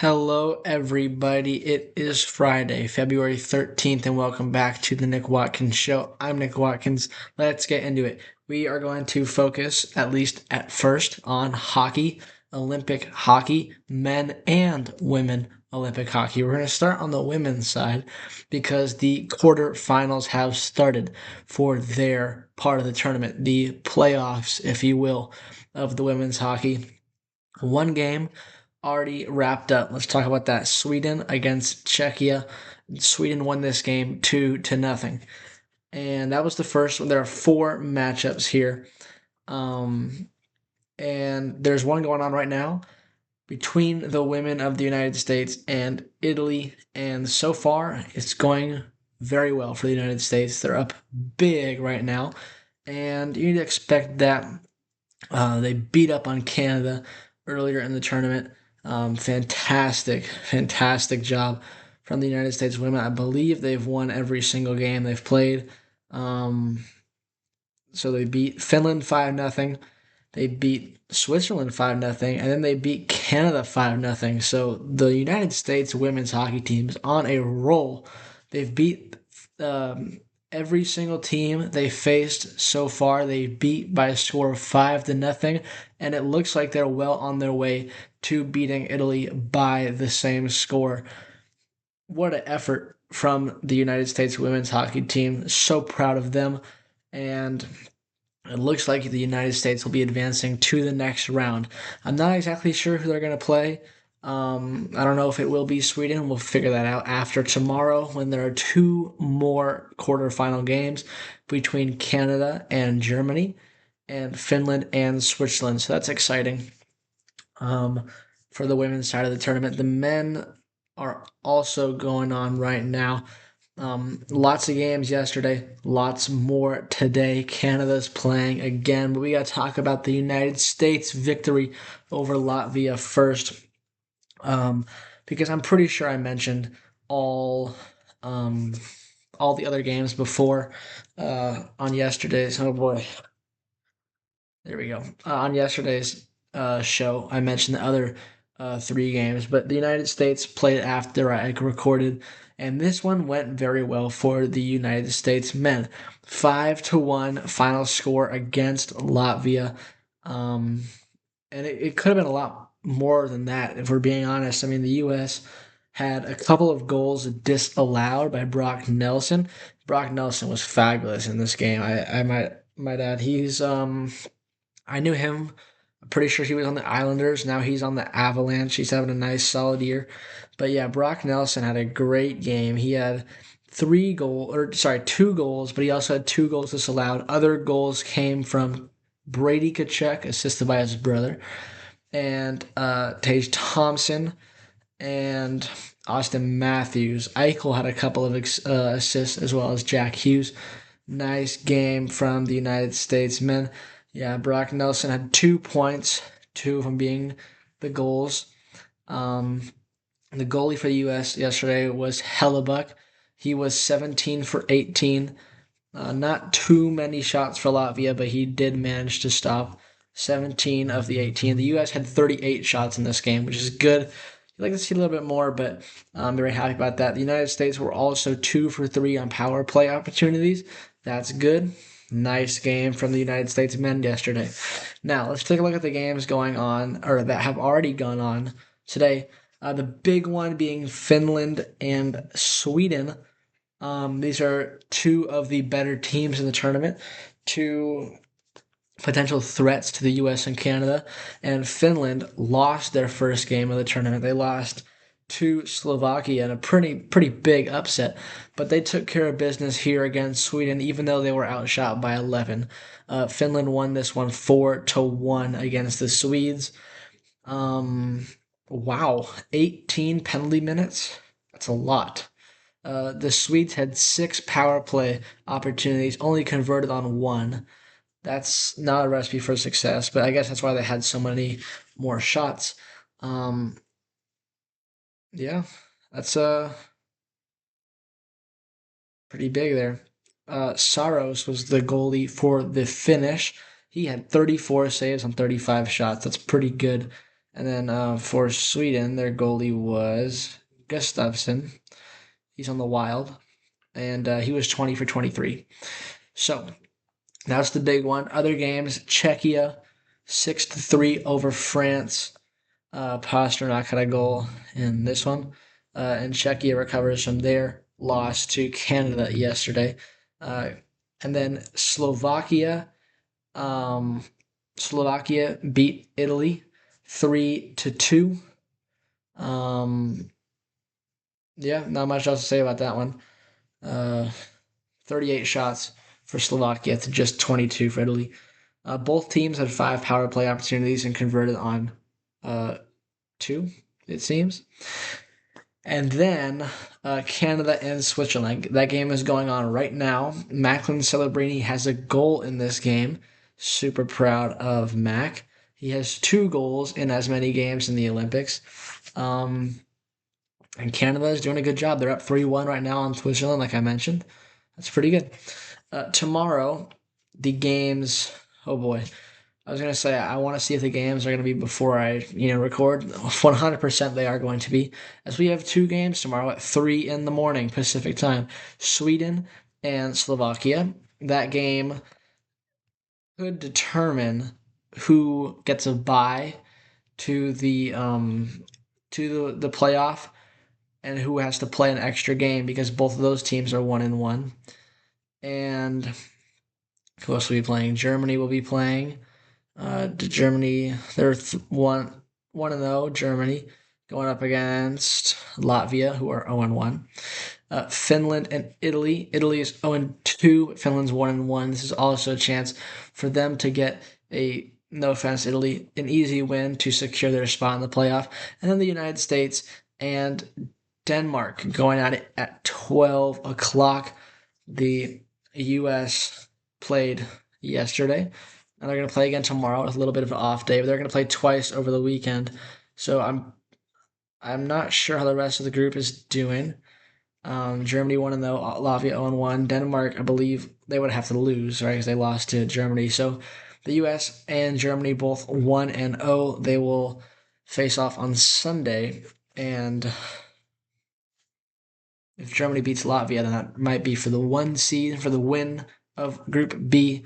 Hello, everybody. It is Friday, February 13th, and welcome back to the Nick Watkins Show. I'm Nick Watkins. Let's get into it. We are going to focus, at least at first, on hockey, Olympic hockey, men and women Olympic hockey. We're going to start on the women's side because the quarterfinals have started for their part of the tournament, the playoffs, if you will, of the women's hockey. One game already wrapped up. Let's talk about that. Sweden against Czechia. Sweden won this game 2-0. And that was the first one. There are four matchups here. Um, and there's one going on right now between the women of the United States and Italy. And so far, it's going very well for the United States. They're up big right now. And you need to expect that. They beat up on Canada earlier in the tournament. Fantastic job from the United States women. I believe they've won every single game they've played. Um, so they beat Finland 5-0. They beat Switzerland 5-0, and then they beat Canada 5-0. So the United States women's hockey team is on a roll. They've beat um, every single team they faced so far. They beat by a score of 5-0, and it looks like they're well on their way to beating Italy by the same score. What an effort from the United States women's hockey team. So proud of them. And it looks like the United States will be advancing to the next round. I'm not exactly sure who they're going to play. I don't know if it will be Sweden. We'll figure that out after tomorrow when there are two more quarterfinal games between Canada and Germany and Finland and Switzerland. So that's exciting for the women's side of the tournament. The men are also going on right now. Lots of games yesterday, lots more today. Canada's playing again, but we got to talk about the United States victory over Latvia first, because I'm pretty sure I mentioned all um, all the other games before on yesterday's. Oh boy, there we go. On yesterday's show, I mentioned the other three games, but the United States played after I recorded, and this one went very well for the United States men. 5-1 final score against Latvia. Um, and it could have been a lot more than that, if we're being honest. I mean, the U.S. had a couple of goals disallowed by Brock Nelson. Brock Nelson was fabulous in this game. I might add, I knew him. I'm pretty sure he was on the Islanders. Now he's on the Avalanche. He's having a nice, solid year. But yeah, Brock Nelson had a great game. He had two goals, but he also had two goals disallowed. Other goals came from Brady Tkachuk, assisted by his brother, and Tage Thompson and Austin Matthews. Eichel had a couple of assists as well as Jack Hughes. Nice game from the United States men. Yeah, Brock Nelson had 2 points, two of them being the goals. Um, the goalie for the U.S. yesterday was Hellebuck. He was 17 for 18. Not too many shots for Latvia, but he did manage to stop 17 of the 18. The U.S. had 38 shots in this game, which is good. You'd like to see a little bit more, but I'm very happy about that. The United States were also 2 for 3 on power play opportunities. That's good. Nice game from the United States men yesterday. Now, let's take a look at the games going on, or that have already gone on today. The big one being Finland and Sweden. These are two of the better teams in the tournament, two potential threats to the U.S. and Canada. And Finland lost their first game of the tournament. They lost to Slovakia in a pretty big upset, but they took care of business here against Sweden, even though they were outshot by 11. Finland won this one 4-1 against the Swedes. Wow, 18 penalty minutes. That's a lot. The Swedes had 6 power play opportunities, only converted on one. That's not a recipe for success, but I guess that's why they had so many more shots. Um, yeah, that's pretty big there. Saros was the goalie for the Finnish. He had 34 saves on 35 shots. That's pretty good. And then for Sweden, their goalie was Gustafsson. He's on the Wild, and he was 20 for 23. So that's the big one. Other games: Czechia 6-3 over France. Pasternak had a goal in this one, and Czechia recovers from their loss to Canada yesterday. Uh, and then um, Slovakia beat Italy 3-2. Um, yeah, not much else to say about that one. Uh, 38 shots for Slovakia to just 22 for Italy. Both teams had 5 power play opportunities and converted on uh, 2, it seems. And then Canada and Switzerland. That game is going on right now. Macklin Celebrini has a goal in this game. Super proud of Mac. He has 2 goals in as many games in the Olympics. And Canada is doing a good job. They're up 3-1 right now on Switzerland, like I mentioned. That's pretty good. Tomorrow, the games. Oh boy. I was gonna say I want to see if the games are gonna be before I record. 100% they are going to be, as we have 2 games tomorrow at 3 in the morning Pacific time. Sweden and Slovakia. That game could determine who gets a bye to the playoff and who has to play an extra game, because both of those teams are 1-1. And who else will be playing? Germany will be playing. Germany, they're 1-0. Germany going up against Latvia, who are 0-1. Finland and Italy. Italy is 0-2. Finland's 1-1. This is also a chance for them to get a, no offense, Italy, an easy win to secure their spot in the playoff. And then the United States and Denmark going at it at 12 o'clock. The U.S. played yesterday, and they're going to play again tomorrow with a little bit of an off day, but they're going to play twice over the weekend. So I'm not sure how the rest of the group is doing. Germany 1-0, Latvia 0-1. Denmark, I believe they would have to lose, right, because they lost to Germany. So the U.S. and Germany both 1-0. They will face off on Sunday, and if Germany beats Latvia, then that might be for the 1 seed, for the win of Group B.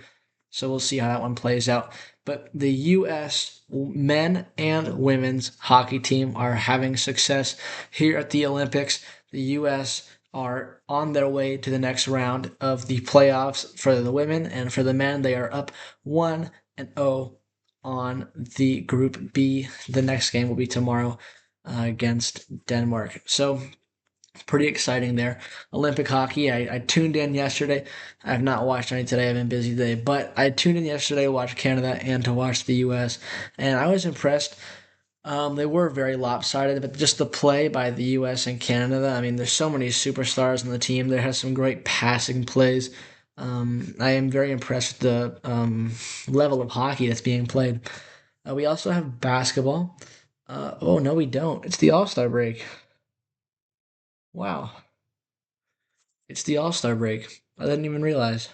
So we'll see how that one plays out. But the U.S. men and women's hockey team are having success here at the Olympics. The U.S. are on their way to the next round of the playoffs for the women, and for the men, they are up 1-0 on the Group B. The next game will be tomorrow against Denmark. So pretty exciting there. Olympic hockey, I tuned in yesterday. I have not watched any today. I've been busy today. But I tuned in yesterday to watch Canada and to watch the U.S., and I was impressed. They were very lopsided, but just the play by the U.S. and Canada. I mean, there's so many superstars on the team. There has some great passing plays. I am very impressed with the level of hockey that's being played. We also have basketball. Oh, no, we don't. It's the All-Star break. Wow. It's the All-Star break. I didn't even realize.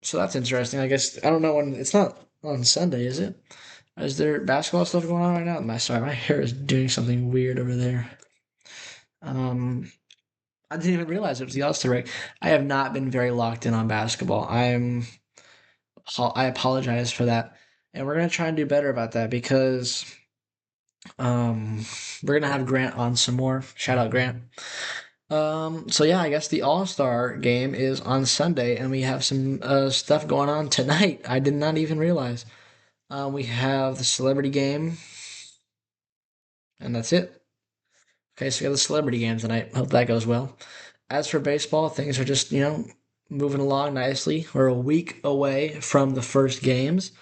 So that's interesting. I guess I don't know when it's not on Sunday, is it? Is there basketball stuff going on right now? My hair is doing something weird over there. Um, I didn't even realize it was the All-Star break. I have not been very locked in on basketball. I apologize for that, and we're gonna try and do better about that, because um we're gonna have Grant on some more. Shout out Grant. So yeah, I guess the All Star game is on Sunday, and we have some stuff going on tonight. I did not even realize. We have the celebrity game, and that's it. Okay, so we have the celebrity game tonight. Hope that goes well. As for baseball, things are just moving along nicely. We're a week away from the first games.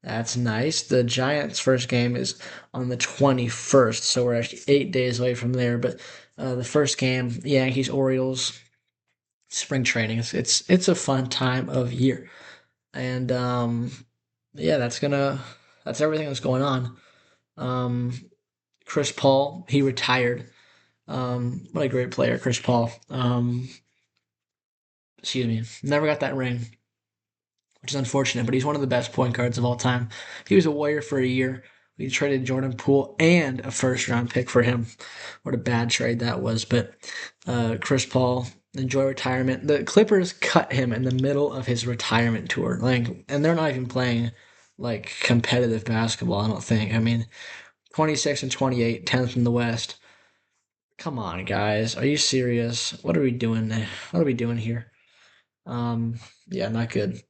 That's nice. The Giants' first game is on the 21st, so we're actually 8 days away from there. But the first game, Yankees Orioles, spring training. It's a fun time of year, and yeah, that's everything that's going on. Um, Chris Paul, he retired. What a great player, Chris Paul. Excuse me, never got that ring. which is unfortunate, but he's one of the best point guards of all time. He was a Warrior for a year. We traded Jordan Poole and a first round pick for him. What a bad trade that was. But Chris Paul, enjoy retirement. The Clippers cut him in the middle of his retirement tour. And they're not even playing like competitive basketball, I don't think. I mean, 26 and 28, 10th in the West. Come on, guys. Are you serious? What are we doing? What are we doing here? Um, yeah, not good.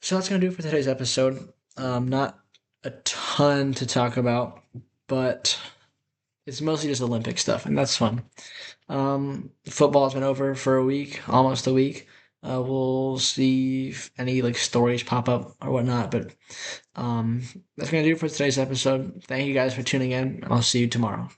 So that's gonna do it for today's episode. Not a ton to talk about, but it's mostly just Olympic stuff, and that's fun. Football's been over for a week, almost a week. We'll see if any like stories pop up or whatnot, but that's gonna do it for today's episode. Thank you guys for tuning in. I'll see you tomorrow.